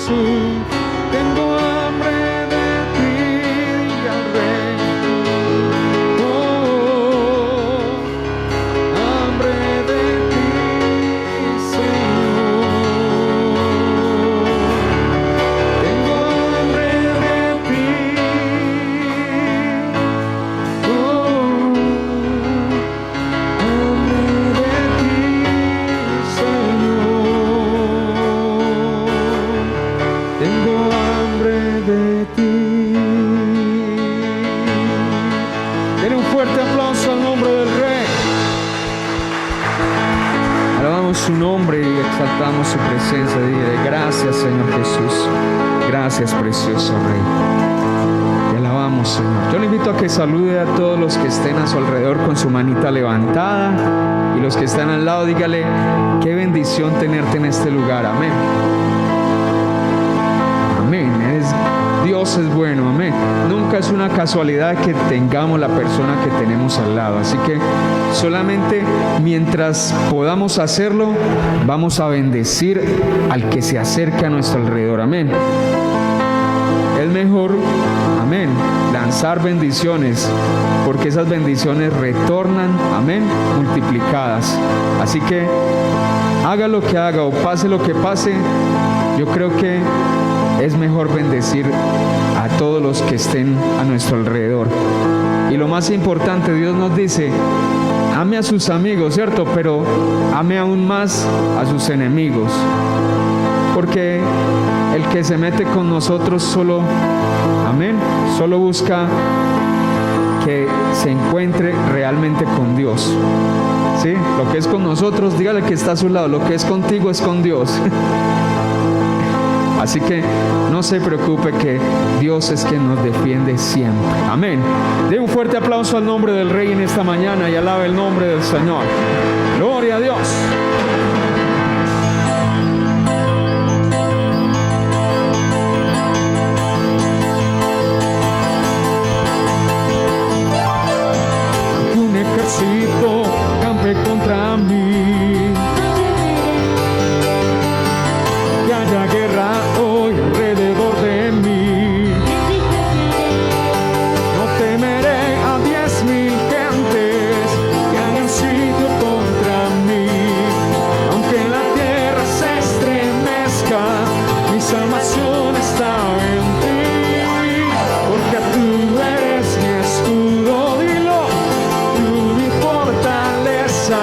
Jesús. Tengo hambre de ti, diga el Rey. Hambre de ti, Señor. Tengo hambre de ti. Hambre de ti, Señor. Tengo hambre de ti. Denle un fuerte aplauso al nombre del Rey. Alabamos su nombre y exaltamos su presencia. Dile gracias, Señor Jesús. Gracias, precioso Rey. Te alabamos, Señor. Yo le invito a que salude a todos los que estén a su alrededor con su manita levantada, y los que están al lado, dígale: qué bendición tenerte en este lugar. Amén. Amén. Dios es bueno. Amén. Nunca es una casualidad que tengamos la persona que tenemos al lado. Así que solamente mientras podamos hacerlo, vamos a bendecir al que se acerca a nuestro alrededor. Amén. Es mejor, amén, lanzar bendiciones, porque esas bendiciones retornan, amén, multiplicadas. Así que haga lo que haga o pase lo que pase, yo creo que es mejor bendecir a todos los que estén a nuestro alrededor. Y lo más importante, Dios nos dice: ame a sus amigos, ¿cierto? Pero ame aún más a sus enemigos. Porque el que se mete con nosotros solo, amén, solo busca que se encuentre realmente con Dios. ¿Sí? Lo que es con nosotros, dígale que está a su lado, lo que es contigo es con Dios. Así que no se preocupe, que Dios es quien nos defiende siempre. Amén. Dé un fuerte aplauso al nombre del Rey en esta mañana y alabe el nombre del Señor. Gloria a Dios. Un ejército campe contra mí, que haya guerra hoy alrededor de mí. No temeré a 10,000 gentes que hagan sitio contra mí. Aunque la tierra se estremezca, mi salvación está en ti, porque tú eres mi escudo, dilo, tú mi fortaleza.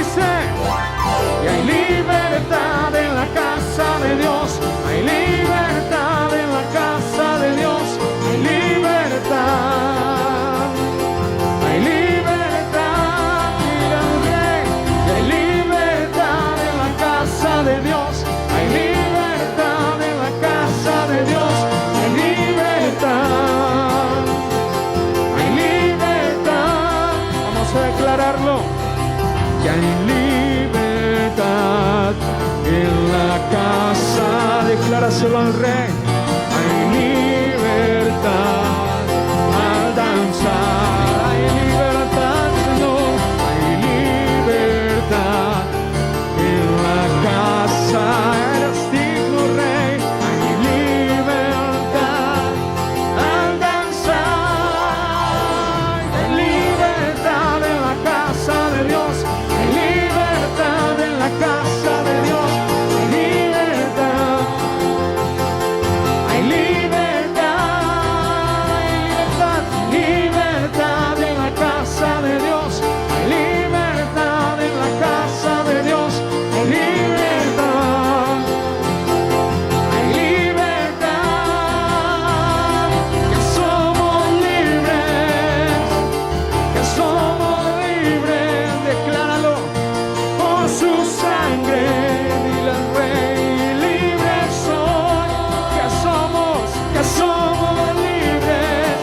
dice, y hay libertad en la casa de Dios, hay libertad en la casa de Dios, hay libertad, hay libertad, mira al Rey, y hay libertad en la casa de Dios, hay libertad en la casa de Dios, hay libertad, hay libertad, vamos a declararlo, que hay libertad en la casa, decláraselo al Rey, hay libertad al danzar, hay libertad, Señor, hay libertad en la casa, eres digno, Rey, hay libertad al danzar, hay libertad en la casa de Dios, hay libertad en la casa de Dios, hay libertad, hay libertad, libertad en la casa de Dios, hay libertad en la casa de Dios, hay libertad, hay libertad, que somos libres, decláralo, por su sangre, dile al Rey, libre soy, que somos libres,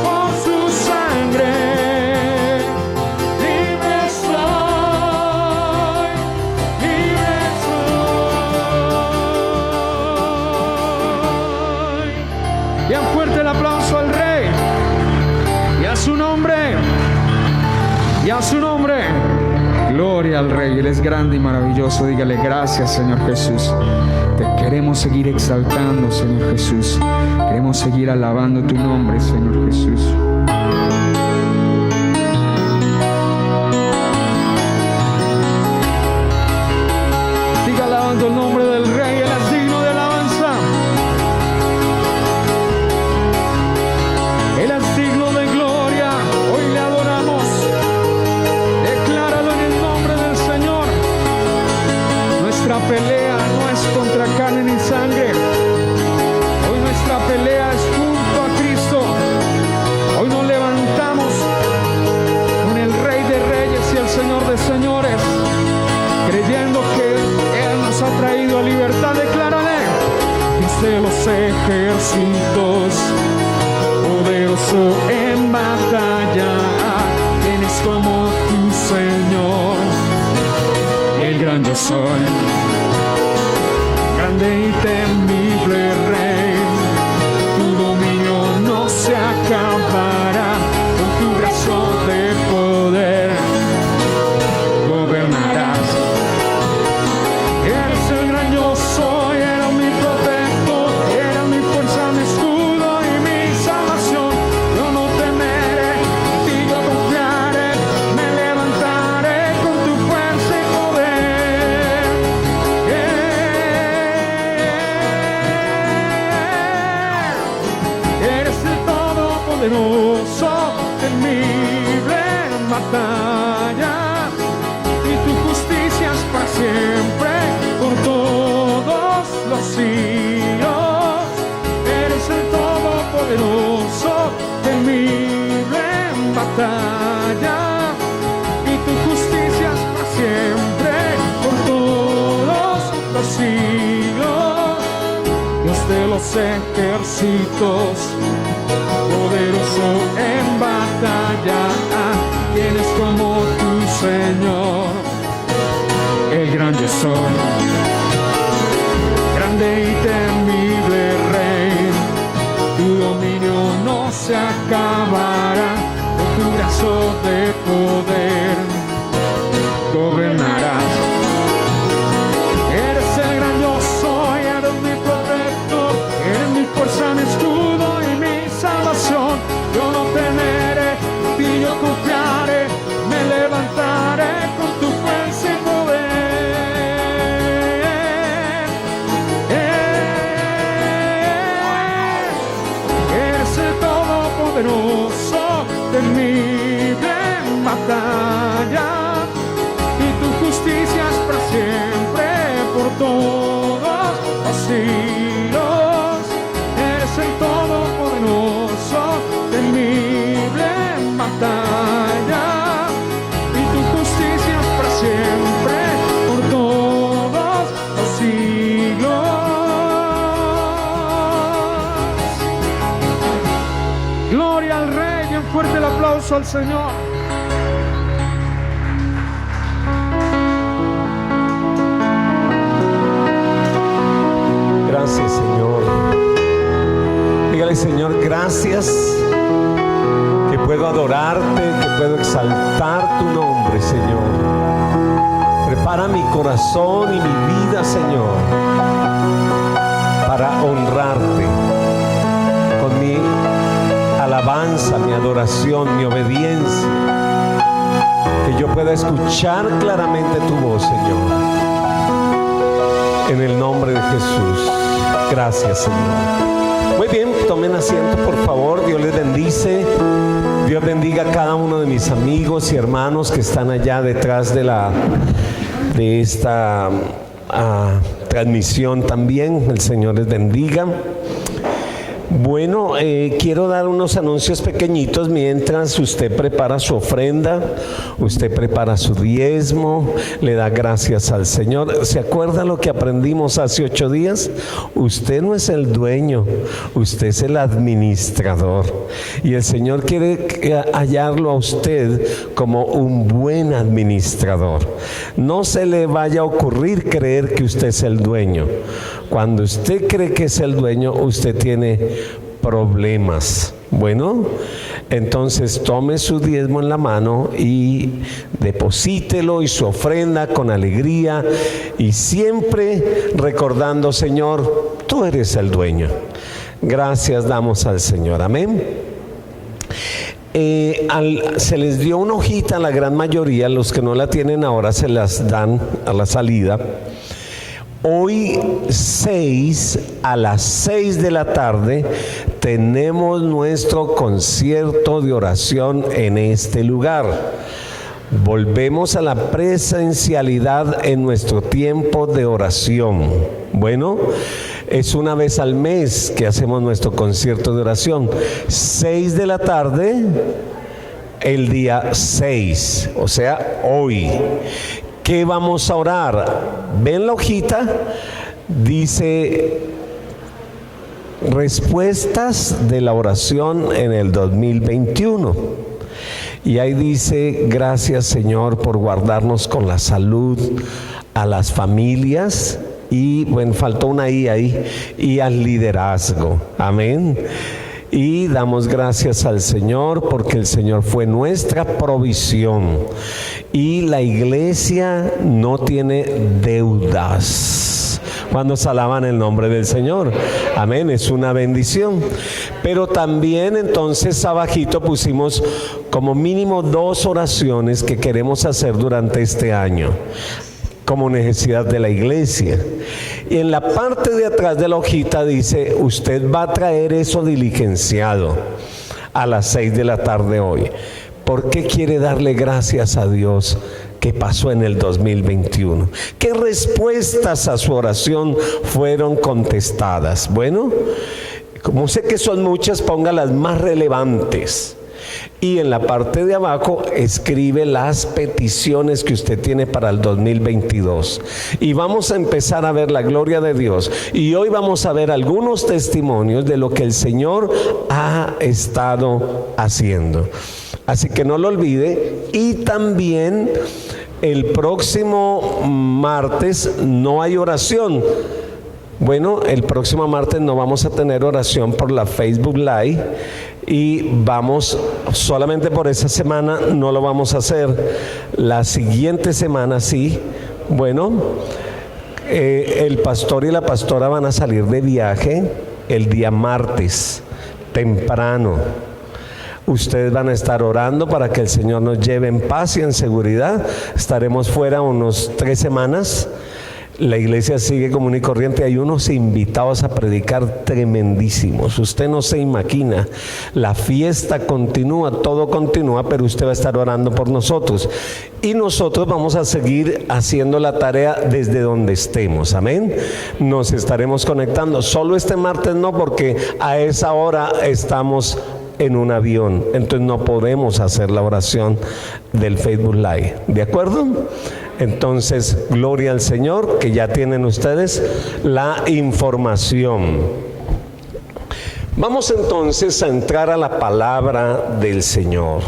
por su sangre, libre soy, Bien fuerte el aplauso al Rey y a su nombre, y a su nombre. Gloria al Rey, Él es grande y maravilloso. Dígale gracias, Señor Jesús. Te queremos seguir exaltando, Señor Jesús. Queremos seguir alabando tu nombre, Señor Jesús. Siga alabando el nombre del Rey, Él es digno de alabanza. Él es digno de gloria, hoy le adoramos. Decláralo en el nombre del Señor. Nuestra pelea no es contra carne ni sangre. Hoy nuestra pelea es junto a Cristo. Hoy nos levantamos con el Rey de Reyes y el Señor de Señores, creyendo que Él nos ha traído a libertad. Declárale, Dios de los ejércitos, poderoso en batalla, tienes como tu Señor, el gran yo soy, grande y temible Rey, tu dominio no se acabará, con tu brazo de poder gobernarás. Eres el gran yo soy, eres mi protector, eres mi fuerza, mi escudo y mi salvación. Yo no temeré, en ti yo confiaré, me levantaré con tu fuerza y poder. Eres el todopoderoso, temible en batalla, y tu justicia es para siempre, por todos los siglos. Eres el todopoderoso, temible en batalla, y tu justicia es para siempre, por todos los siglos. Dios de los ejércitos, poderoso en batalla, tienes como tu Señor, el gran yo soy, grande y temible Rey, tu dominio no se acabará, con tu brazo de poder gobernarás. Eres el gran yo soy, eres mi protector, eres mi fuerza, mi escudo y mi salvación. Yo no temeré, en ti yo confiaré, me levantaré con tu fuerza y poder. Eres el todopoderoso, temible en batalla, y tu justicia es para siempre por todos los siglos. Eres el Todopoderoso, temible en batalla, y tu justicia es para siempre por todos los siglos. Gloria al Rey, y un fuerte el aplauso al Señor. Gracias, Señor. Dígale, Señor, gracias que puedo adorarte, que puedo exaltar tu nombre, Señor. Prepara mi corazón y mi vida, Señor, para honrarte con mi alabanza, mi adoración, mi obediencia. Que yo pueda escuchar claramente tu voz, Señor. En el nombre de Jesús. Gracias, Señor. Muy bien, tomen asiento, por favor. Dios les bendice. Dios bendiga a cada uno de mis amigos y hermanos que están allá detrás de esta transmisión también. El Señor les bendiga. Bueno, quiero dar unos anuncios pequeñitos mientras usted prepara su ofrenda, usted prepara su diezmo, le da gracias al Señor. ¿Se acuerda lo que aprendimos hace 8 días? Usted no es el dueño, usted es el administrador. Y el Señor quiere hallarlo a usted como un buen administrador. No se le vaya a ocurrir creer que usted es el dueño. Cuando usted cree que es el dueño, usted tiene problemas. Bueno, entonces tome su diezmo en la mano y deposítelo y su ofrenda con alegría y siempre recordando, Señor, tú eres el dueño. Gracias damos al Señor. Amén. Se les dio una hojita a la gran mayoría. Los que no la tienen ahora se las dan a la salida. Hoy 6 a las 6 de la tarde tenemos nuestro concierto de oración en este lugar. Volvemos a la presencialidad en nuestro tiempo de oración. Bueno, es una vez al mes que hacemos nuestro concierto de oración. 6 de la tarde, el día 6, o sea, hoy. ¿Qué vamos a orar? ¿Ven la hojita? Dice respuestas de la oración en el 2021. Y ahí dice, gracias, Señor, por guardarnos con la salud, a las familias y, bueno, faltó una I ahí, y al liderazgo. Amén. Y damos gracias al Señor porque el Señor fue nuestra provisión y la iglesia no tiene deudas. Cuando se alaban el nombre del Señor, amén, es una bendición. Pero también entonces abajito pusimos como mínimo 2 oraciones que queremos hacer durante este año como necesidad de la iglesia. Y en la parte de atrás de la hojita dice, usted va a traer eso diligenciado a las 6 de la tarde hoy. ¿Por qué quiere darle gracias a Dios que pasó en el 2021? ¿Qué respuestas a su oración fueron contestadas? Bueno, como sé que son muchas, ponga las más relevantes. Y en la parte de abajo escribe las peticiones que usted tiene para el 2022. Y vamos a empezar a ver la gloria de Dios. Y hoy vamos a ver algunos testimonios de lo que el Señor ha estado haciendo. Así que no lo olvide. Y también el próximo martes no hay oración. Bueno, el próximo martes no vamos a tener oración por la Facebook Live. Y vamos, solamente por esa semana no lo vamos a hacer. La siguiente semana sí. Bueno, el pastor y la pastora van a salir de viaje el día martes, temprano. Ustedes van a estar orando para que el Señor nos lleve en paz y en seguridad. Estaremos fuera unos 3 semanas. La iglesia sigue común y corriente. Hay unos invitados a predicar tremendísimos. Usted no se imagina. La fiesta continúa, todo continúa, pero usted va a estar orando por nosotros. Y nosotros vamos a seguir haciendo la tarea desde donde estemos. Amén. Nos estaremos conectando. Solo este martes no, porque a esa hora estamos en un avión. Entonces no podemos hacer la oración del Facebook Live. ¿De acuerdo? Entonces, gloria al Señor, que ya tienen ustedes la información. Vamos entonces a entrar a la palabra del Señor.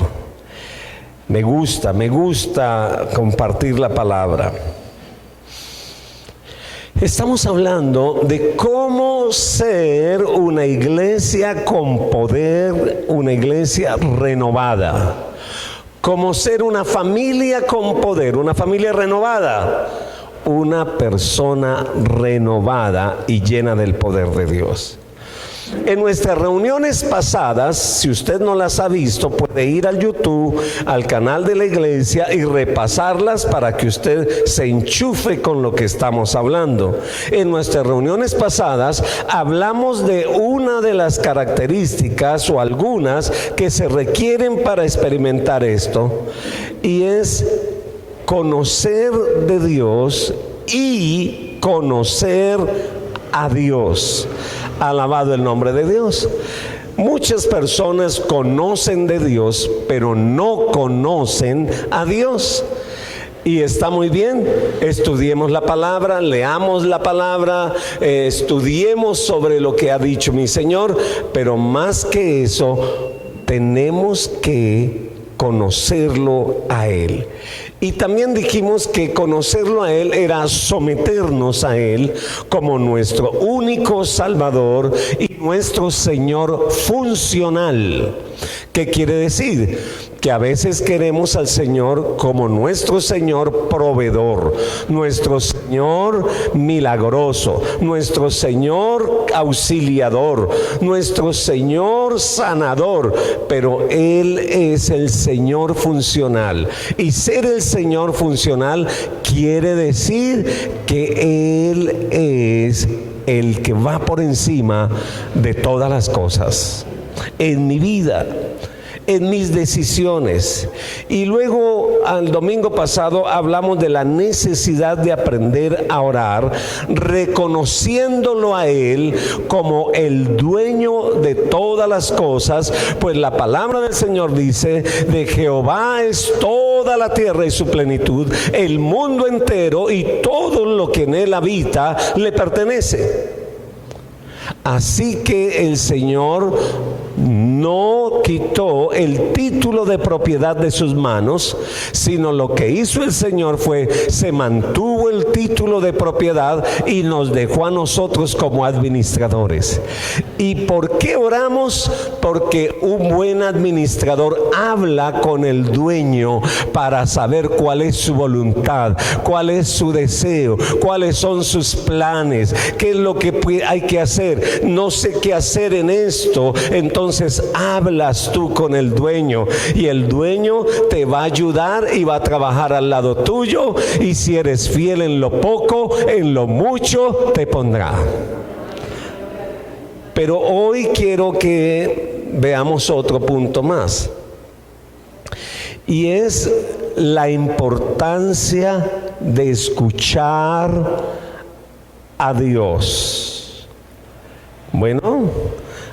Me gusta compartir la palabra. Estamos hablando de cómo ser una iglesia con poder, una iglesia renovada. Cómo ser una familia con poder, una familia renovada, una persona renovada y llena del poder de Dios. En nuestras reuniones pasadas, si usted no las ha visto, puede ir al YouTube, al canal de la iglesia y repasarlas para que usted se enchufe con lo que estamos hablando. En nuestras reuniones pasadas hablamos de una de las características o algunas que se requieren para experimentar esto, y es conocer de Dios y conocer a Dios. Alabado el nombre de Dios. Muchas personas conocen de Dios, pero no conocen a Dios. Y está muy bien, estudiemos la palabra, leamos la palabra, estudiemos sobre lo que ha dicho mi Señor, pero más que eso, tenemos que conocerlo a Él. Y también dijimos que conocerlo a Él era someternos a Él como nuestro único Salvador y nuestro Señor funcional. ¿Qué quiere decir? Que a veces queremos al Señor como nuestro Señor proveedor, nuestro Señor milagroso, nuestro Señor auxiliador, nuestro Señor sanador, pero Él es el Señor funcional. Y ser el Señor funcional quiere decir que Él es el que va por encima de todas las cosas en mi vida, en mis decisiones. Y luego al domingo pasado hablamos de la necesidad de aprender a orar, reconociéndolo a Él como el dueño de todas las cosas, pues la palabra del Señor dice: de Jehová es toda la tierra y su plenitud, el mundo entero y todo lo que en él habita le pertenece. Así que el Señor no quitó el título de propiedad de sus manos, sino lo que hizo el Señor fue, se mantuvo el título de propiedad y nos dejó a nosotros como administradores. ¿Y por qué oramos? Porque un buen administrador habla con el dueño para saber cuál es su voluntad, cuál es su deseo, cuáles son sus planes, qué es lo que hay que hacer. No sé qué hacer en esto, entonces hablas tú con el dueño y el dueño te va a ayudar y va a trabajar al lado tuyo, y si eres fiel en lo poco, en lo mucho te pondrá. Pero hoy quiero que veamos otro punto más, y es la importancia de escuchar a Dios. Bueno,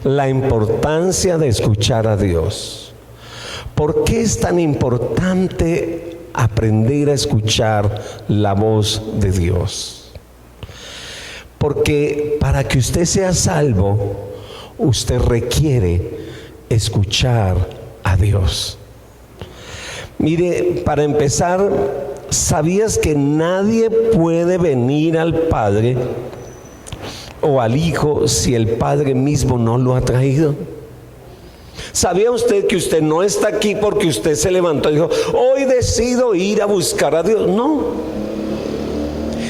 la importancia de escuchar a Dios. ¿Por qué es tan importante aprender a escuchar la voz de Dios? Porque para que usted sea salvo, usted requiere escuchar a Dios. Mire, para empezar, ¿sabías que nadie puede venir al Padre o al Hijo si el Padre mismo no lo ha traído? ¿Sabía usted que usted no está aquí porque usted se levantó y dijo: hoy decido ir a buscar a Dios? No.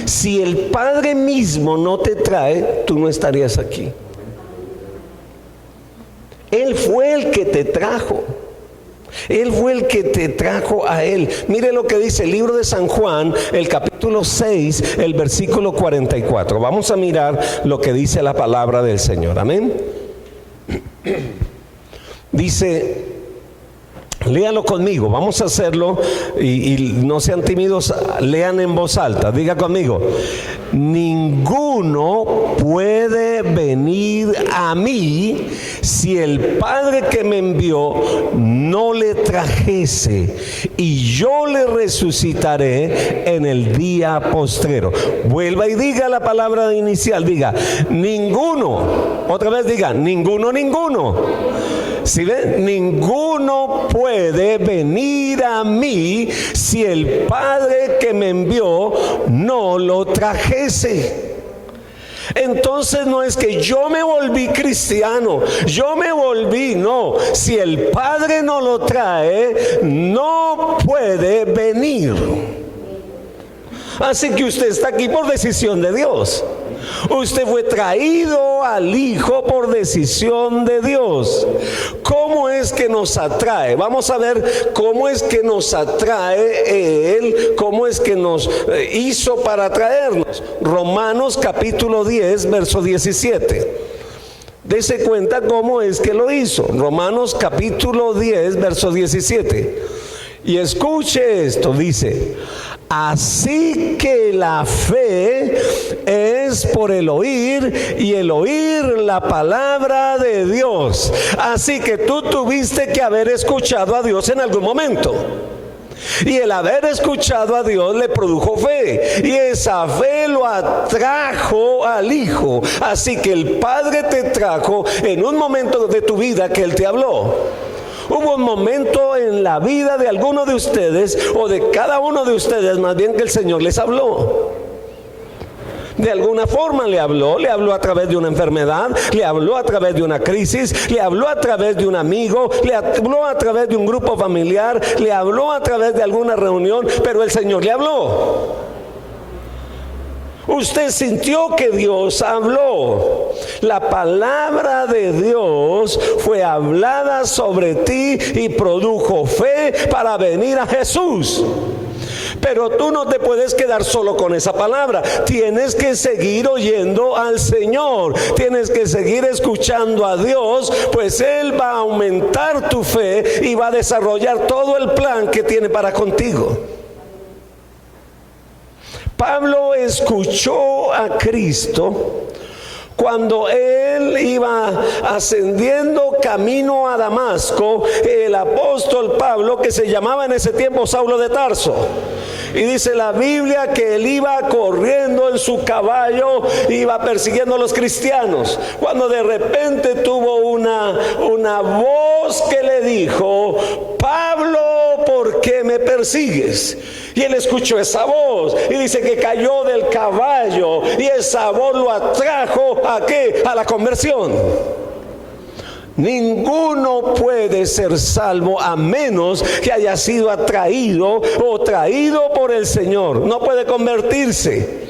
Si el Padre mismo no te trae, tú no estarías aquí. Él fue el que te trajo. Él fue el que te trajo a Él. Mire lo que dice el libro de San Juan, el capítulo 6, el versículo 44. Vamos a mirar lo que dice la palabra del Señor. Amén. Dice, léalo conmigo, vamos a hacerlo y no sean tímidos, lean en voz alta, diga conmigo: ninguno puede venir a mí si el Padre que me envió no le trajese, y yo le resucitaré en el día postrero. Vuelva y diga la palabra inicial, diga ninguno, otra vez diga ninguno, ninguno. ¿Sí ven? Ninguno puede venir a mí si el Padre que me envió no lo trajese. Entonces no es que yo me volví cristiano, no. Si el Padre no lo trae, no puede venir. Así que usted está aquí por decisión de Dios. Usted fue traído al Hijo por decisión de Dios. ¿Cómo es que nos atrae? Vamos a ver cómo es que nos atrae Él, cómo es que nos hizo para atraernos. Romanos capítulo 10, verso 17. Dese cuenta cómo es que lo hizo. Romanos capítulo 10, verso 17. Y escuche esto, dice: así que la fe es por el oír, y el oír la palabra de Dios. Así que tú tuviste que haber escuchado a Dios en algún momento. Y el haber escuchado a Dios le produjo fe, y esa fe lo atrajo al Hijo. Así que el Padre te trajo en un momento de tu vida que Él te habló. Hubo un momento en la vida de alguno de ustedes, o de cada uno de ustedes más bien, que el Señor les habló. De alguna forma le habló a través de una enfermedad, le habló a través de una crisis, le habló a través de un amigo, le habló a través de un grupo familiar, le habló a través de alguna reunión, pero el Señor le habló. Usted sintió que Dios habló. La palabra de Dios fue hablada sobre ti y produjo fe para venir a Jesús. Pero tú no te puedes quedar solo con esa palabra. Tienes que seguir oyendo al Señor. Tienes que seguir escuchando a Dios, pues Él va a aumentar tu fe y va a desarrollar todo el plan que tiene para contigo. Pablo escuchó a Cristo cuando él iba ascendiendo camino a Damasco. El apóstol Pablo, que se llamaba en ese tiempo Saulo de Tarso, y dice la Biblia que él iba corriendo en su caballo, iba persiguiendo a los cristianos, cuando de repente tuvo una voz que le dijo: Pablo, ¿por qué me persigues? Y él escuchó esa voz y dice que cayó del caballo, y esa voz lo atrajo ¿a qué? A la conversión. Ninguno puede ser salvo a menos que haya sido atraído o traído por el Señor. No puede convertirse.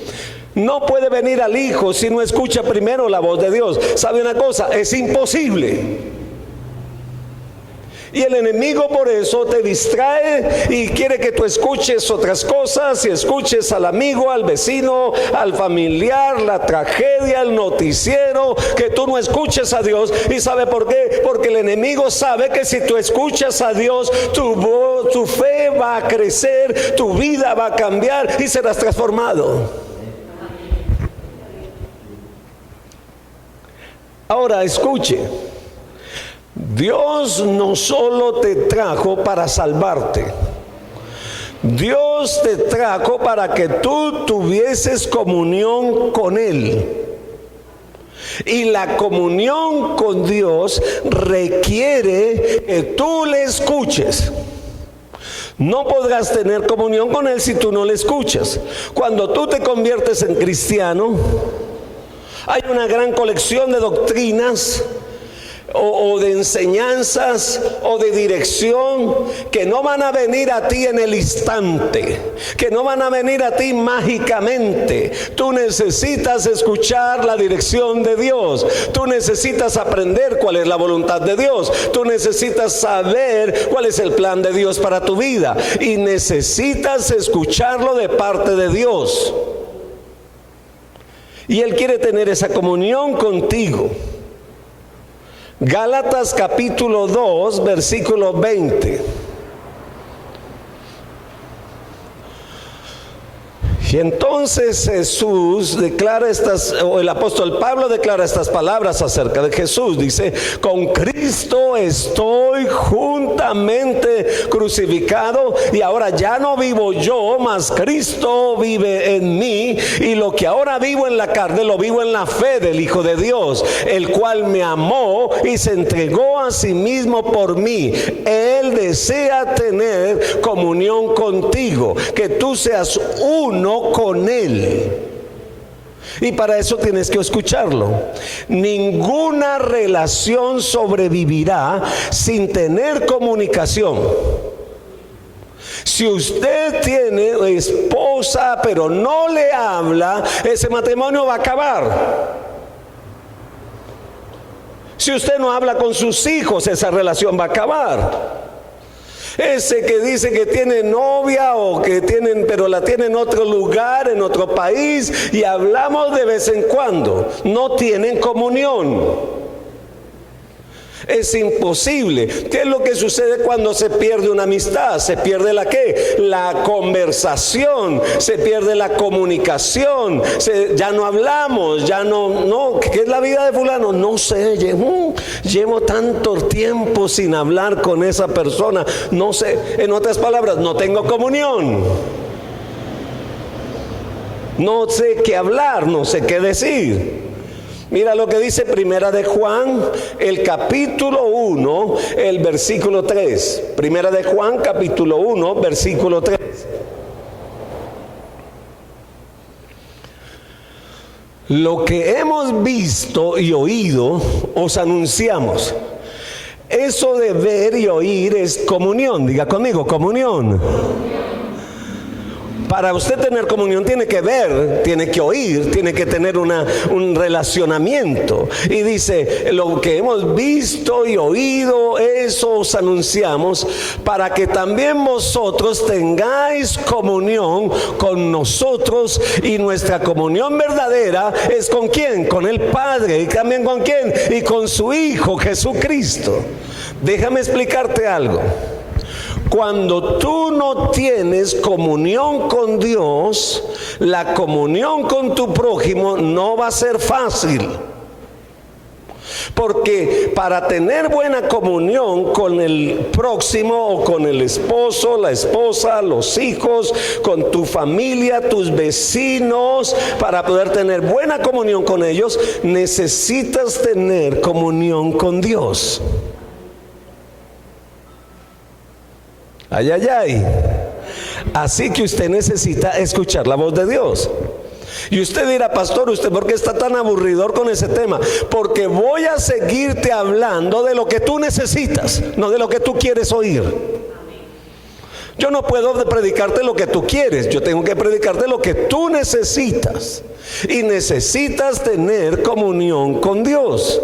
No puede venir al Hijo si no escucha primero la voz de Dios. ¿Sabe una cosa? Es imposible. Y el enemigo por eso te distrae y quiere que tú escuches otras cosas, y escuches al amigo, al vecino, al familiar, la tragedia, el noticiero, que tú no escuches a Dios. ¿Y sabe por qué? Porque el enemigo sabe que si tú escuchas a Dios, tu fe va a crecer, tu vida va a cambiar y serás transformado. Ahora escuche. Dios no solo te trajo para salvarte. Dios te trajo para que tú tuvieses comunión con Él. Y la comunión con Dios requiere que tú le escuches. No podrás tener comunión con Él si tú no le escuchas. Cuando tú te conviertes en cristiano, hay una gran colección de doctrinas o de enseñanzas o de dirección que no van a venir a ti en el instante, que no van a venir a ti mágicamente. Tú necesitas escuchar la dirección de Dios, tú necesitas aprender cuál es la voluntad de Dios, tú necesitas saber cuál es el plan de Dios para tu vida y necesitas escucharlo de parte de Dios. Y Él quiere tener esa comunión contigo. Gálatas capítulo 2, versículo 20. Y entonces Jesús declara o el apóstol Pablo declara estas palabras acerca de Jesús. Dice: con Cristo estoy juntamente crucificado, y ahora ya no vivo yo, mas Cristo vive en mí, y lo que ahora vivo en la carne, lo vivo en la fe del Hijo de Dios, el cual me amó y se entregó a sí mismo por mí. Él desea tener comunión contigo, que tú seas uno con Él. Y para eso tienes que escucharlo. Ninguna relación sobrevivirá sin tener comunicación. Si usted tiene esposa pero no le habla, ese matrimonio va a acabar. Si usted no habla con sus hijos, esa relación va a acabar. Ese que dice que tiene novia pero la tiene en otro lugar, en otro país, y hablamos de vez en cuando, no tienen comunión. Es imposible. ¿Qué es lo que sucede cuando se pierde una amistad? Se pierde la ¿qué? La conversación, se pierde la comunicación, ya no hablamos, ya no, ¿qué es la vida de fulano? No sé, llevo tanto tiempo sin hablar con esa persona, no sé, en otras palabras, no tengo comunión. No sé qué hablar, no sé qué decir. Mira lo que dice Primera de Juan, el capítulo 1, el versículo 3. Primera de Juan, capítulo 1, versículo 3. Lo que hemos visto y oído os anunciamos. Eso de ver y oír es comunión. Diga conmigo, comunión. Para usted tener comunión tiene que ver, tiene que oír, tiene que tener un relacionamiento. Y dice: lo que hemos visto y oído, eso os anunciamos, para que también vosotros tengáis comunión con nosotros. Y nuestra comunión verdadera es ¿con quién? Con el Padre. ¿Y también con quién? Y con su Hijo Jesucristo. Déjame explicarte algo. Cuando tú no tienes comunión con Dios, la comunión con tu prójimo no va a ser fácil. Porque para tener buena comunión con el próximo, o con el esposo, la esposa, los hijos, con tu familia, tus vecinos, para poder tener buena comunión con ellos, necesitas tener comunión con Dios. Ay, ay, ay. Así que usted necesita escuchar la voz de Dios. Y usted dirá: pastor, ¿usted por qué está tan aburridor con ese tema? Porque voy a seguirte hablando de lo que tú necesitas, no de lo que tú quieres oír. Yo no puedo predicarte lo que tú quieres, yo tengo que predicarte lo que tú necesitas. Y necesitas tener comunión con Dios.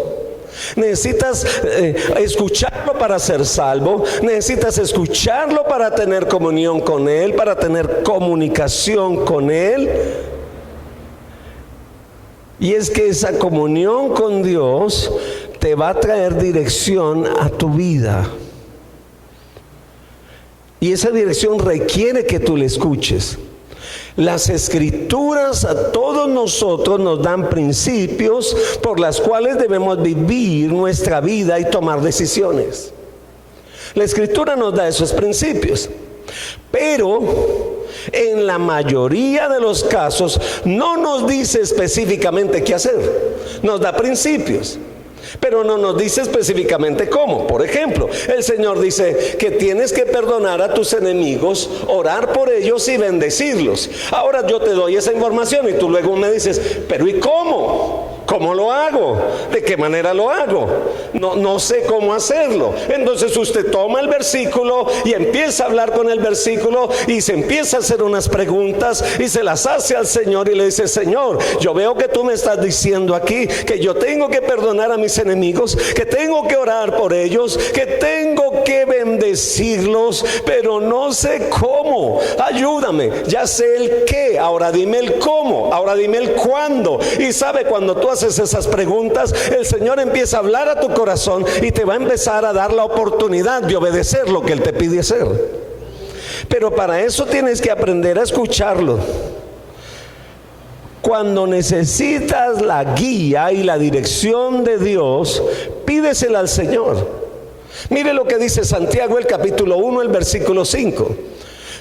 Necesitas escucharlo para ser salvo. Necesitas escucharlo para tener comunión con Él, para tener comunicación con Él. Y es que esa comunión con Dios te va a traer dirección a tu vida. Y esa dirección requiere que tú le escuches. Las escrituras a todos nosotros nos dan principios por las cuales debemos vivir nuestra vida y tomar decisiones. La escritura nos da esos principios, pero en la mayoría de los casos no nos dice específicamente qué hacer. Nos da principios, pero no nos dice específicamente cómo. Por ejemplo, el Señor dice que tienes que perdonar a tus enemigos, orar por ellos y bendecirlos. Ahora yo te doy esa información y tú luego me dices: pero ¿y cómo? ¿cómo lo hago? ¿De qué manera lo hago? No sé cómo hacerlo. Entonces usted toma el versículo y empieza a hablar con el versículo y se empieza a hacer unas preguntas y se las hace al Señor y le dice: Señor, yo veo que tú me estás diciendo aquí que yo tengo que perdonar a mis enemigos, que tengo que orar por ellos, que tengo que bendecirlos, pero no sé cómo. Ayúdame, ya sé el qué, ahora dime el cómo, ahora dime el cuándo. Y sabe, cuando tú haces esas preguntas, el Señor empieza a hablar a tu corazón y te va a empezar a dar la oportunidad de obedecer lo que Él te pide hacer. Pero para eso tienes que aprender a escucharlo. Cuando necesitas la guía y la dirección de Dios, pídesela al Señor. Mire lo que dice Santiago, el capítulo 1, el versículo 5.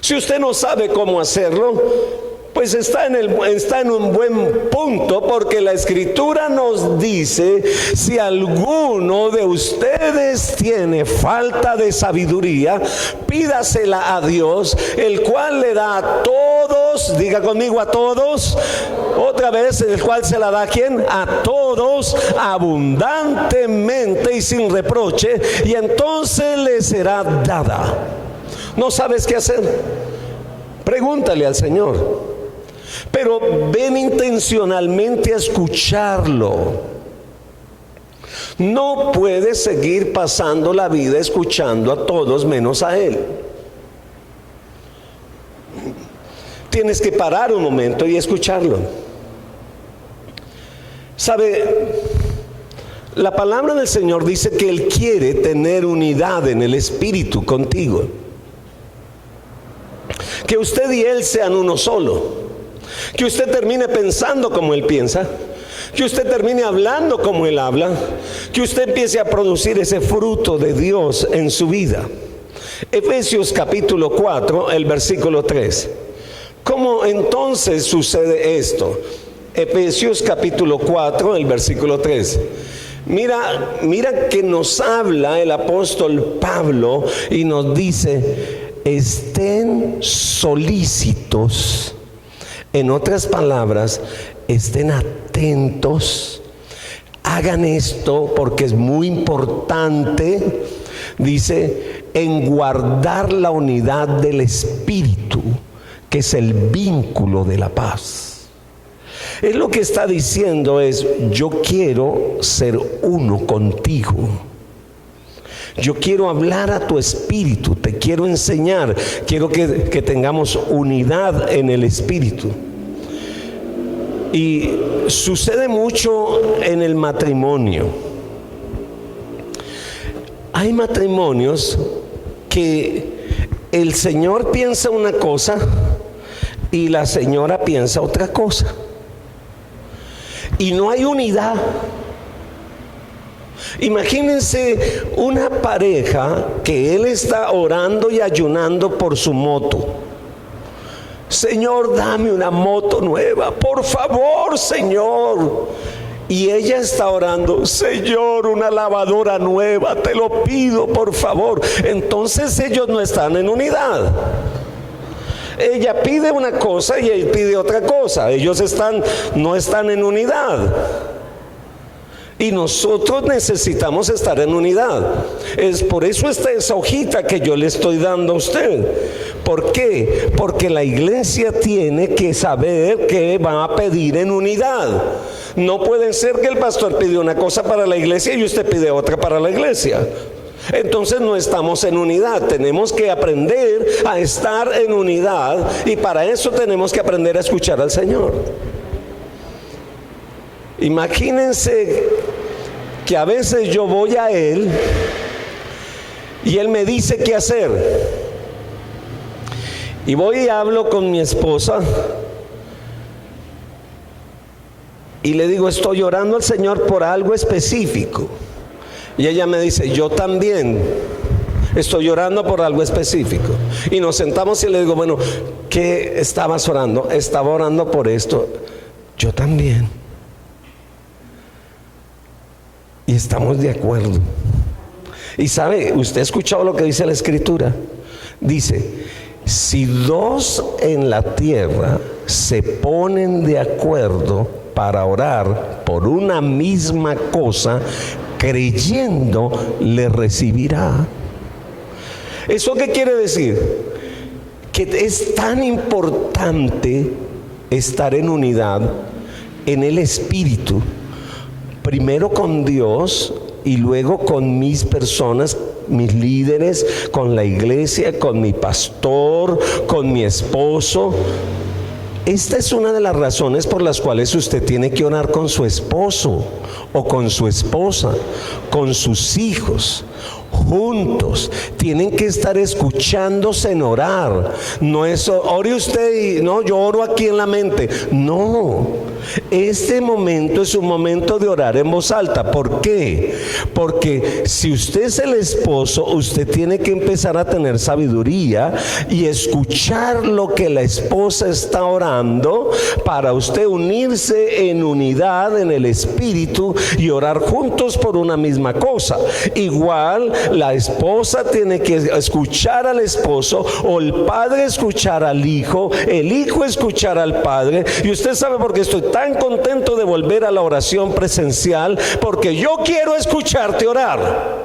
Si usted no sabe cómo hacerlo, pues está en un buen punto, porque la Escritura nos dice: si alguno de ustedes tiene falta de sabiduría, pídasela a Dios, el cual le da a todos, diga conmigo, a todos, otra vez, el cual se la da a ¿quién? A todos, abundantemente y sin reproche, y entonces le será dada. ¿No sabes qué hacer? Pregúntale al Señor, pero ven intencionalmente a escucharlo. No puedes seguir pasando la vida escuchando a todos menos a Él. Tienes que parar un momento y escucharlo. ¿Sabe? La palabra del Señor dice que Él quiere tener unidad en el espíritu contigo. Que usted y Él sean uno solo. Que usted termine pensando como Él piensa. Que usted termine hablando como Él habla. Que usted empiece a producir ese fruto de Dios en su vida. Efesios capítulo 4, el versículo 3. ¿Cómo entonces sucede esto? Efesios capítulo 4, el versículo 3. Mira que nos habla el apóstol Pablo y nos dice: estén solícitos. En otras palabras, estén atentos. Hagan esto porque es muy importante. Dice: en guardar la unidad del espíritu, que es el vínculo de la paz. Es lo que está diciendo es: yo quiero ser uno contigo. Yo quiero hablar a tu espíritu, te quiero enseñar, quiero que tengamos unidad en el espíritu. Y sucede mucho en el matrimonio. Hay matrimonios que el señor piensa una cosa y la señora piensa otra cosa. Y no hay unidad. Imagínense una pareja que él está orando y ayunando por su moto. Señor, dame una moto nueva, por favor, Señor. Y ella está orando: Señor, una lavadora nueva, te lo pido, por favor. Entonces ellos no están en unidad. Ella pide una cosa y él pide otra cosa. Ellos no están en unidad. Y nosotros necesitamos estar en unidad. Es por eso está esa hojita que yo le estoy dando a usted. ¿Por qué? Porque la iglesia tiene que saber qué va a pedir en unidad. No puede ser que el pastor pide una cosa para la iglesia y usted pide otra para la iglesia. Entonces no estamos en unidad. Tenemos que aprender a estar en unidad, y para eso tenemos que aprender a escuchar al Señor. Imagínense que a veces yo voy a Él y Él me dice qué hacer. Y voy y hablo con mi esposa y le digo: estoy orando al Señor por algo específico. Y ella me dice: yo también estoy orando por algo específico. Y nos sentamos y le digo: bueno, ¿qué estabas orando? Estaba orando por esto. Yo también. Y estamos de acuerdo. Y sabe, usted ha escuchado lo que dice la Escritura. Dice: si dos en la tierra se ponen de acuerdo para orar por una misma cosa, creyendo le recibirá. ¿Eso qué quiere decir? Que es tan importante estar en unidad en el Espíritu, primero con Dios y luego con mis personas, mis líderes, con la iglesia, con mi pastor, con mi esposo. Esta es una de las razones por las cuales usted tiene que orar con su esposo o con su esposa, con sus hijos, juntos. Tienen que estar escuchándose en orar. No es ore usted y no, yo oro aquí en la mente. No, este momento es un momento de orar en voz alta. ¿Por qué? Porque si usted es el esposo, usted tiene que empezar a tener sabiduría y escuchar lo que la esposa está orando, para usted unirse en unidad en el Espíritu y orar juntos por una misma cosa. Igual la esposa tiene que escuchar al esposo, o el padre escuchar al hijo, el hijo escuchar al padre. Y usted sabe por qué estoy tan contento de volver a la oración presencial, porque yo quiero escucharte orar.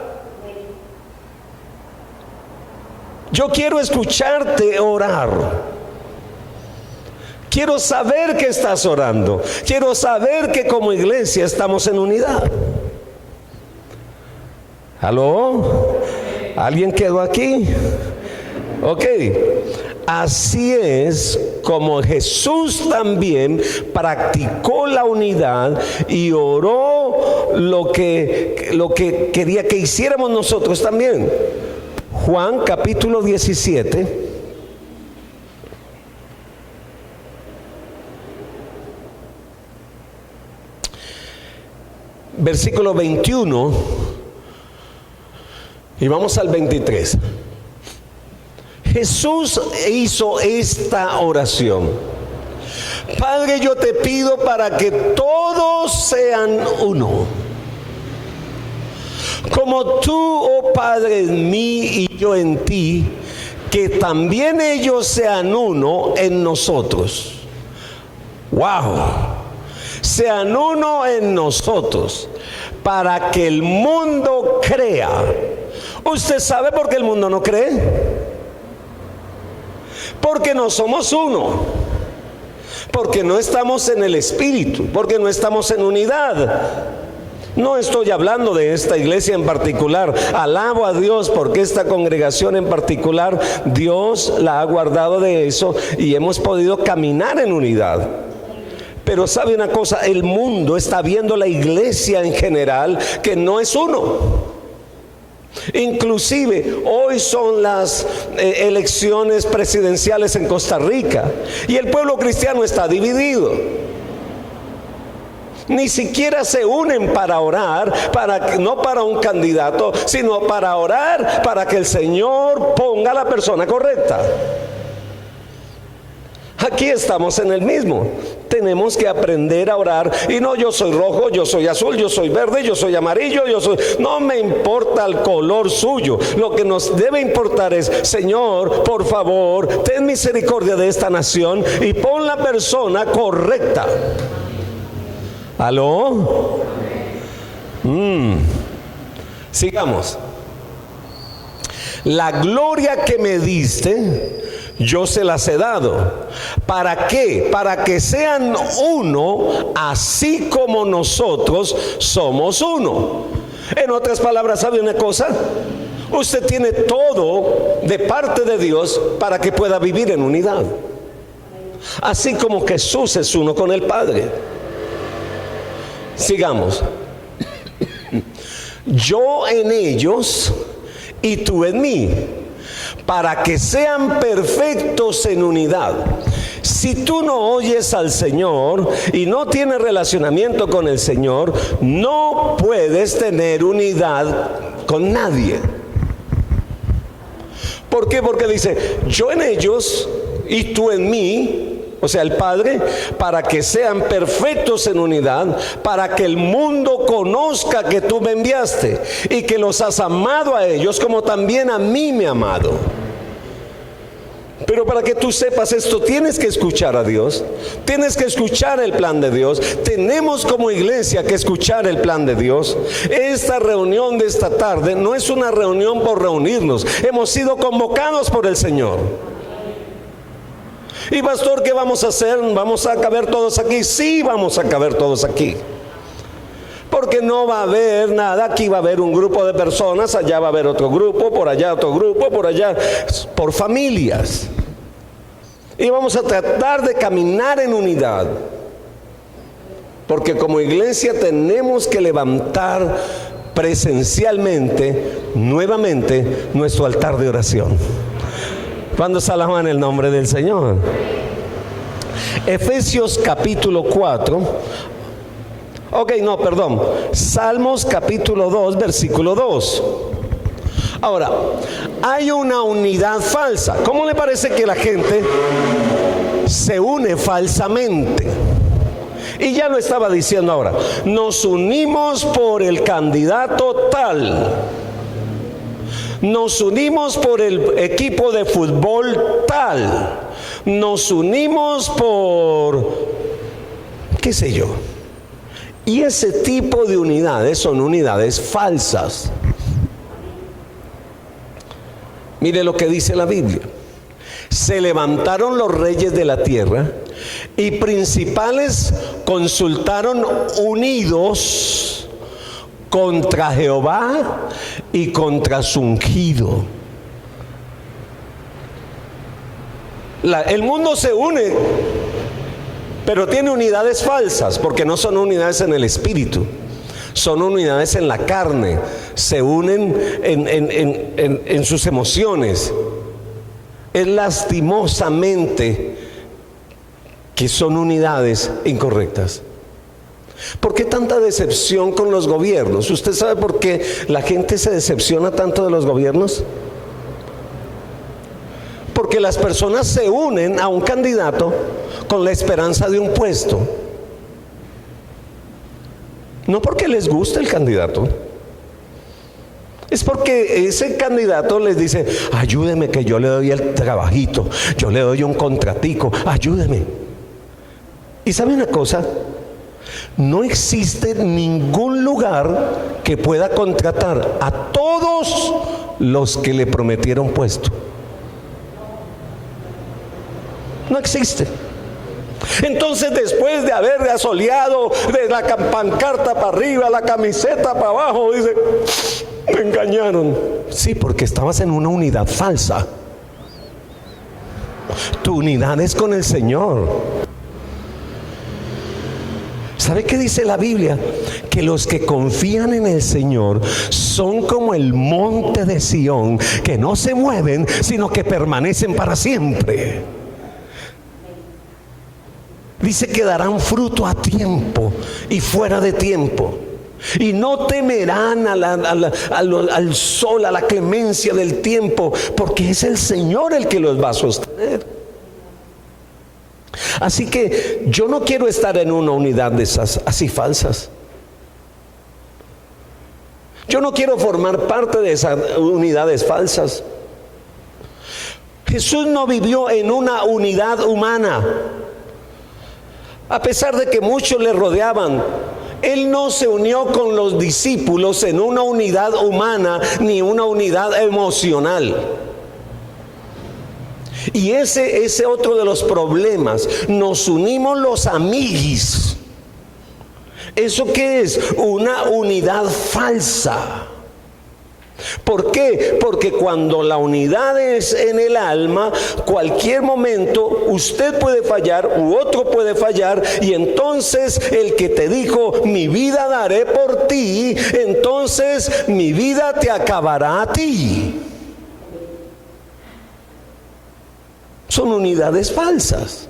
Yo quiero escucharte orar. Quiero saber que estás orando. Quiero saber que como iglesia estamos en unidad. ¿Aló? ¿Alguien quedó aquí? Ok. Así es como Jesús también practicó la unidad y oró lo que quería que hiciéramos nosotros también. Juan capítulo 17. Versículo 21 y vamos al 23. Jesús hizo esta oración: Padre, yo te pido para que todos sean uno, como tú, oh Padre, en mí y yo en ti, que también ellos sean uno en nosotros. ¡Wow! Sean uno en nosotros, para que el mundo crea. ¿Usted sabe por qué el mundo no cree? Porque no somos uno, porque no estamos en el Espíritu, porque no estamos en unidad. No estoy hablando de esta iglesia en particular. Alabo a Dios porque esta congregación en particular, Dios la ha guardado de eso y hemos podido caminar en unidad. Pero sabe una cosa, el mundo está viendo la iglesia en general que no es uno. Inclusive hoy son las elecciones presidenciales en Costa Rica y el pueblo cristiano está dividido. Ni siquiera se unen para orar, no para un candidato, sino para orar para que el Señor ponga a la persona correcta. Aquí estamos en el mismo. Tenemos que aprender a orar. Y no, yo soy rojo, yo soy azul, yo soy verde, yo soy amarillo, no me importa el color suyo. Lo que nos debe importar es: Señor, por favor, ten misericordia de esta nación y pon la persona correcta. ¿Aló? Sigamos. La gloria que me diste, yo se las he dado. ¿Para qué? Para que sean uno, así como nosotros somos uno. En otras palabras, ¿sabe una cosa? Usted tiene todo de parte de Dios para que pueda vivir en unidad. Así como Jesús es uno con el Padre. Sigamos. Yo en ellos y tú en mí, para que sean perfectos en unidad. Si tú no oyes al Señor y no tienes relacionamiento con el Señor, no puedes tener unidad con nadie. ¿Por qué? Porque dice: yo en ellos y tú en mí, o sea, el Padre, para que sean perfectos en unidad, para que el mundo conozca que tú me enviaste y que los has amado a ellos como también a mí me ha amado. Pero para que tú sepas esto, tienes que escuchar a Dios, tienes que escuchar el plan de Dios. Tenemos como iglesia que escuchar el plan de Dios. Esta reunión de esta tarde no es una reunión por reunirnos, hemos sido convocados por el Señor. Y pastor, ¿qué vamos a hacer? ¿Vamos a caber todos aquí? Sí, vamos a caber todos aquí. Porque no va a haber nada, aquí va a haber un grupo de personas, allá va a haber otro grupo, por allá otro grupo, por allá, por familias. Y vamos a tratar de caminar en unidad. Porque como iglesia tenemos que levantar presencialmente, nuevamente, nuestro altar de oración. ¿Cuándo alaban el nombre del Señor? Efesios capítulo 4. Salmos capítulo 2, versículo 2. Ahora, hay una unidad falsa. ¿Cómo le parece que la gente se une falsamente? Y ya lo estaba diciendo ahora. Nos unimos por el candidato tal. Nos unimos por el equipo de fútbol tal. Nos unimos por, qué sé yo. Y ese tipo de unidades son unidades falsas. Mire lo que dice la Biblia. Se levantaron los reyes de la tierra y principales consultaron unidos contra Jehová y contra su ungido. El mundo se une, pero tiene unidades falsas, porque no son unidades en el espíritu, son unidades en la carne, se unen en sus emociones. Es lastimosamente que son unidades incorrectas. ¿Por qué tanta decepción con los gobiernos? ¿Usted sabe por qué la gente se decepciona tanto de los gobiernos? Porque las personas se unen a un candidato con la esperanza de un puesto. No porque les guste el candidato. Es porque ese candidato les dice: ayúdeme que yo le doy el trabajito, yo le doy un contratico, ayúdeme. Y ¿sabe una cosa? No existe ningún lugar que pueda contratar a todos los que le prometieron puesto. No existe. Entonces, después de haber asoleado de la pancarta para arriba, la camiseta para abajo, dice: me engañaron. Sí, porque estabas en una unidad falsa. Tu unidad es con el Señor. ¿Sabe qué dice la Biblia? Que los que confían en el Señor son como el monte de Sión, que no se mueven, sino que permanecen para siempre. Dice que darán fruto a tiempo y fuera de tiempo. Y no temerán al sol, a la clemencia del tiempo, porque es el Señor el que los va a sostener. Así que yo no quiero estar en una unidad de esas así falsas. Yo no quiero formar parte de esas unidades falsas. Jesús no vivió en una unidad humana. A pesar de que muchos le rodeaban, Él no se unió con los discípulos en una unidad humana ni una unidad emocional. Y ese otro de los problemas. Nos unimos los amiguis. ¿Eso qué es? Una unidad falsa. ¿Por qué? Porque cuando la unidad es en el alma, cualquier momento usted puede fallar u otro puede fallar, y entonces el que te dijo: mi vida daré por ti, entonces mi vida te acabará a ti. Son unidades falsas.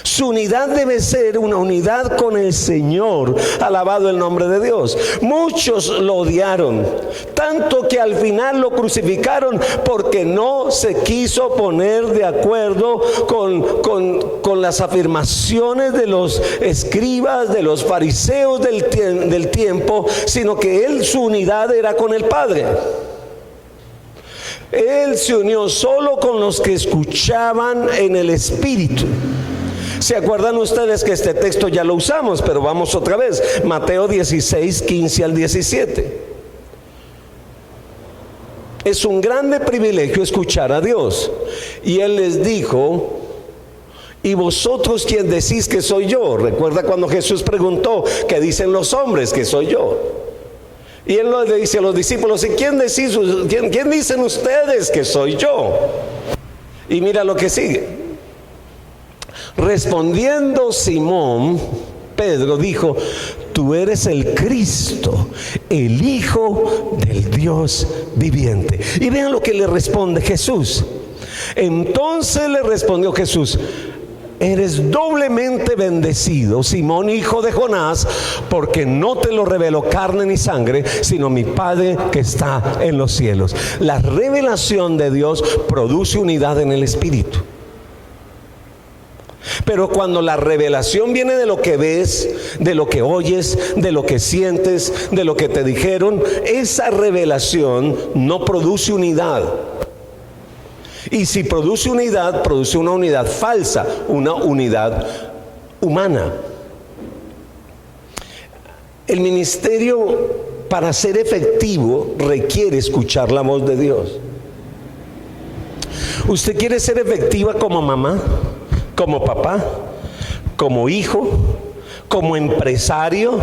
Su unidad debe ser una unidad con el Señor. Alabado el nombre de Dios. Muchos lo odiaron, tanto que al final lo crucificaron porque no se quiso poner de acuerdo con las afirmaciones de los escribas, de los fariseos del tiempo, sino que su unidad era con el Padre. Él se unió solo con los que escuchaban en el Espíritu. ¿Se acuerdan ustedes que este texto ya lo usamos? Pero vamos otra vez. Mateo 16, 15 al 17. Es un grande privilegio escuchar a Dios. Y Él les dijo: ¿y vosotros quién decís que soy yo? Recuerda cuando Jesús preguntó: ¿qué dicen los hombres que soy yo? Y Él le dice a los discípulos: ¿y quién dicen ustedes que soy yo? Y mira lo que sigue. Respondiendo Simón Pedro dijo: tú eres el Cristo, el Hijo del Dios viviente. Y vean lo que le responde Jesús. Entonces le respondió Jesús: eres doblemente bendecido, Simón, hijo de Jonás, porque no te lo reveló carne ni sangre, sino mi Padre que está en los cielos. La revelación de Dios produce unidad en el Espíritu. Pero cuando la revelación viene de lo que ves, de lo que oyes, de lo que sientes, de lo que te dijeron, esa revelación no produce unidad. Y si produce unidad, produce una unidad falsa, una unidad humana. El ministerio, para ser efectivo, requiere escuchar la voz de Dios. ¿Usted quiere ser efectiva como mamá, como papá, como hijo, como empresario,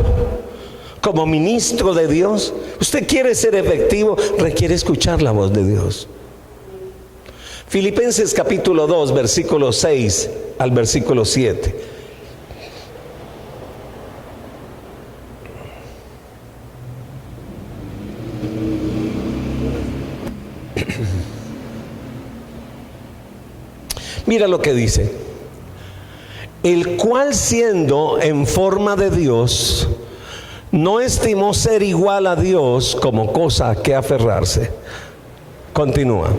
como ministro de Dios? ¿Usted quiere ser efectivo? Requiere escuchar la voz de Dios. Filipenses capítulo 2, versículo 6 al versículo 7. Mira lo que dice: el cual, siendo en forma de Dios, no estimó ser igual a Dios como cosa a que aferrarse. Continúa.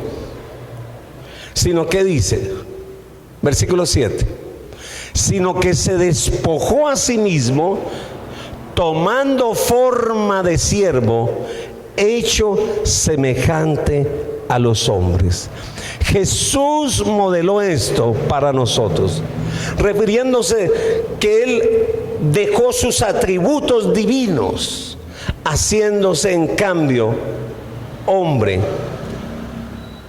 Sino que dice, versículo 7, sino que se despojó a sí mismo, tomando forma de siervo, hecho semejante a los hombres. Jesús modeló esto para nosotros, refiriéndose que Él dejó sus atributos divinos, haciéndose en cambio hombre,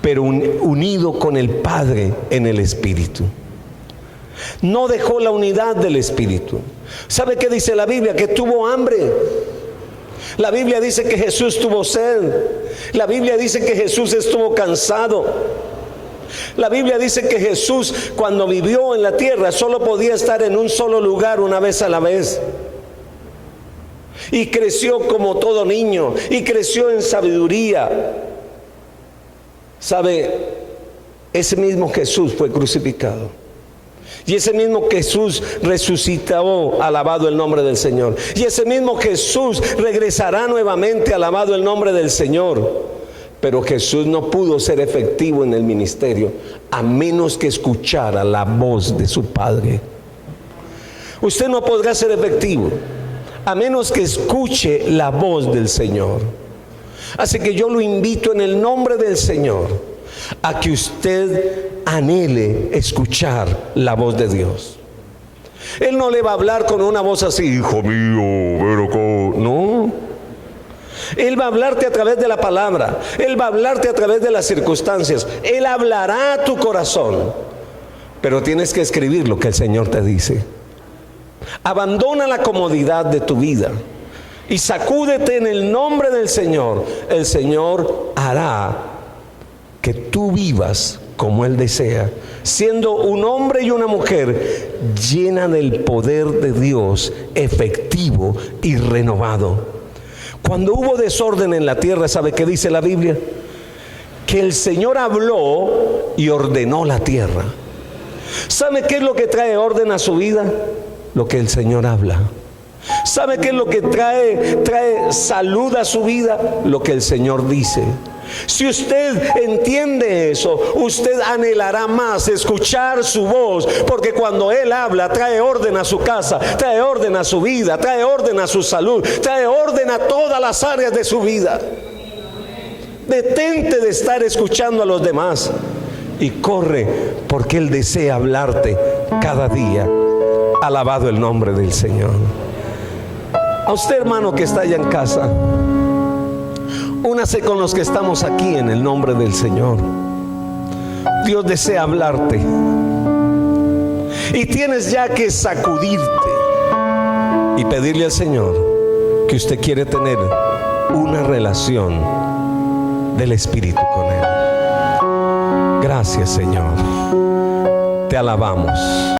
pero unido con el Padre en el Espíritu. No dejó la unidad del Espíritu. ¿Sabe qué dice la Biblia? Que tuvo hambre. La Biblia dice que Jesús tuvo sed. La Biblia dice que Jesús estuvo cansado. La Biblia dice que Jesús, cuando vivió en la tierra, solo podía estar en un solo lugar una vez a la vez. Y creció como todo niño, y creció en sabiduría. ¿Sabe? Ese mismo Jesús fue crucificado. Y ese mismo Jesús resucitó, alabado el nombre del Señor. Y ese mismo Jesús regresará nuevamente, alabado el nombre del Señor. Pero Jesús no pudo ser efectivo en el ministerio a menos que escuchara la voz de su Padre. Usted no podrá ser efectivo a menos que escuche la voz del Señor. Así que yo lo invito en el nombre del Señor a que usted anhele escuchar la voz de Dios. Él no le va a hablar con una voz así: hijo mío, pero no. Él va a hablarte a través de la palabra. Él va a hablarte a través de las circunstancias. Él hablará a tu corazón. Pero tienes que escribir lo que el Señor te dice. Abandona la comodidad de tu vida y sacúdete en el nombre del Señor. El Señor hará que tú vivas como Él desea, siendo un hombre y una mujer llena del poder de Dios, efectivo y renovado. Cuando hubo desorden en la tierra, ¿sabe qué dice la Biblia? Que el Señor habló y ordenó la tierra. ¿Sabe qué es lo que trae orden a su vida? Lo que el Señor habla. ¿Sabe qué es lo que trae salud a su vida? Lo que el Señor dice. Si usted entiende eso, usted anhelará más escuchar su voz, porque cuando Él habla, trae orden a su casa, trae orden a su vida, trae orden a su salud, trae orden a todas las áreas de su vida. Detente de estar escuchando a los demás y corre, porque Él desea hablarte cada día. Alabado el nombre del Señor. A usted, hermano, que está allá en casa, únase con los que estamos aquí en el nombre del Señor. Dios desea hablarte y tienes ya que sacudirte y pedirle al Señor que usted quiere tener una relación del Espíritu con Él. Gracias, Señor. Te alabamos.